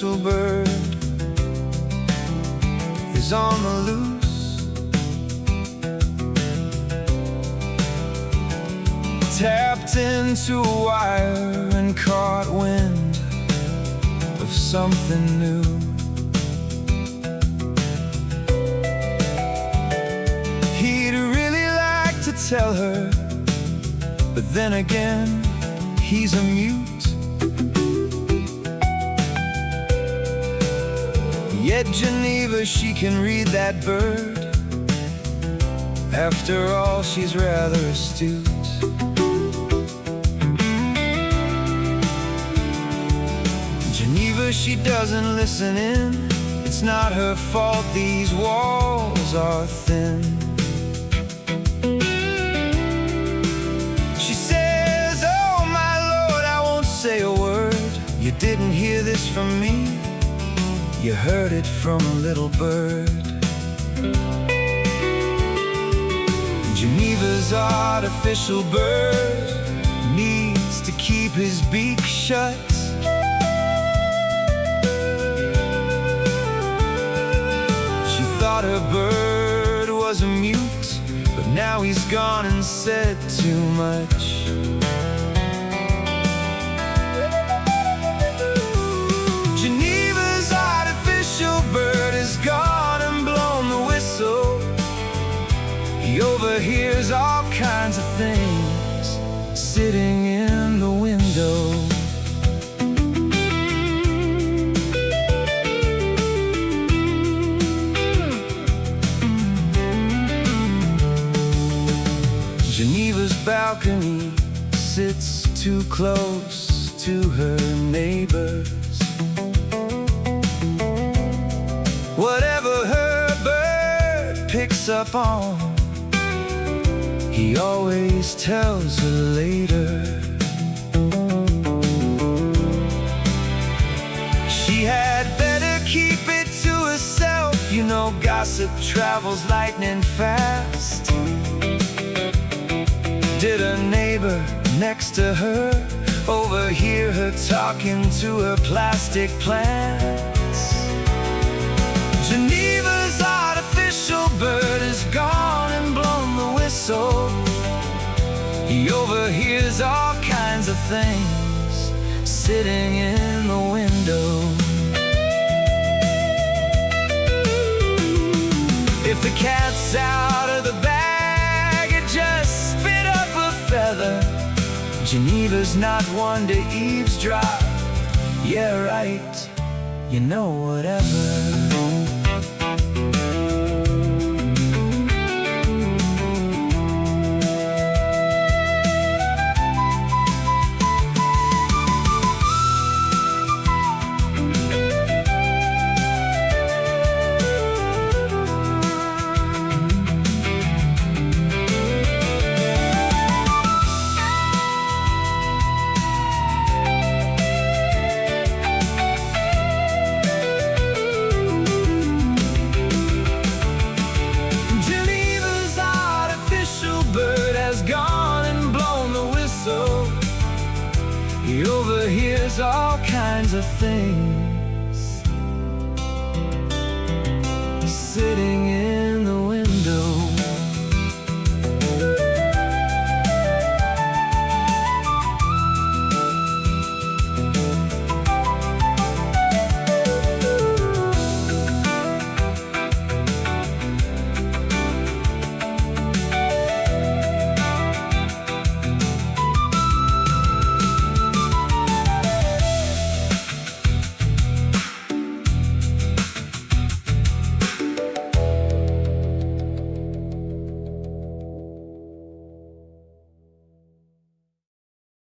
artificial bird is on the loose, tapped into a wire and caught wind of something new. He'd really like to tell her, but then again, he's a mute. Yet Geneva, she can read that bird. After all, she's rather astute. Geneva, she doesn't listen in. It's not her fault these walls are thin. She says, "Oh my Lord, I won't say a word. You didn't hear this from me, you heard it from a little bird." Geneva's artificial bird needs to keep his beak shut. She thought her bird was a mute, but now he's gone and said too much. Gone and blown the whistle. He overhears all kinds of things sitting in the window. Geneva's balcony sits too close to her neighbors. Whatever her bird picks up on, he always tells her later. She had better keep it to herself. You know, gossip travels lightning fast. Did a neighbor next to her overhear her talking to her plastic plants? Geneva's artificial bird is gone and blown the whistle. He overhears all kinds of things sitting in the window. If the cat's out of the bag, it just spit up a feather. Geneva's not one to eavesdrop. Yeah, right, you know, whatever. He overhears all kinds of things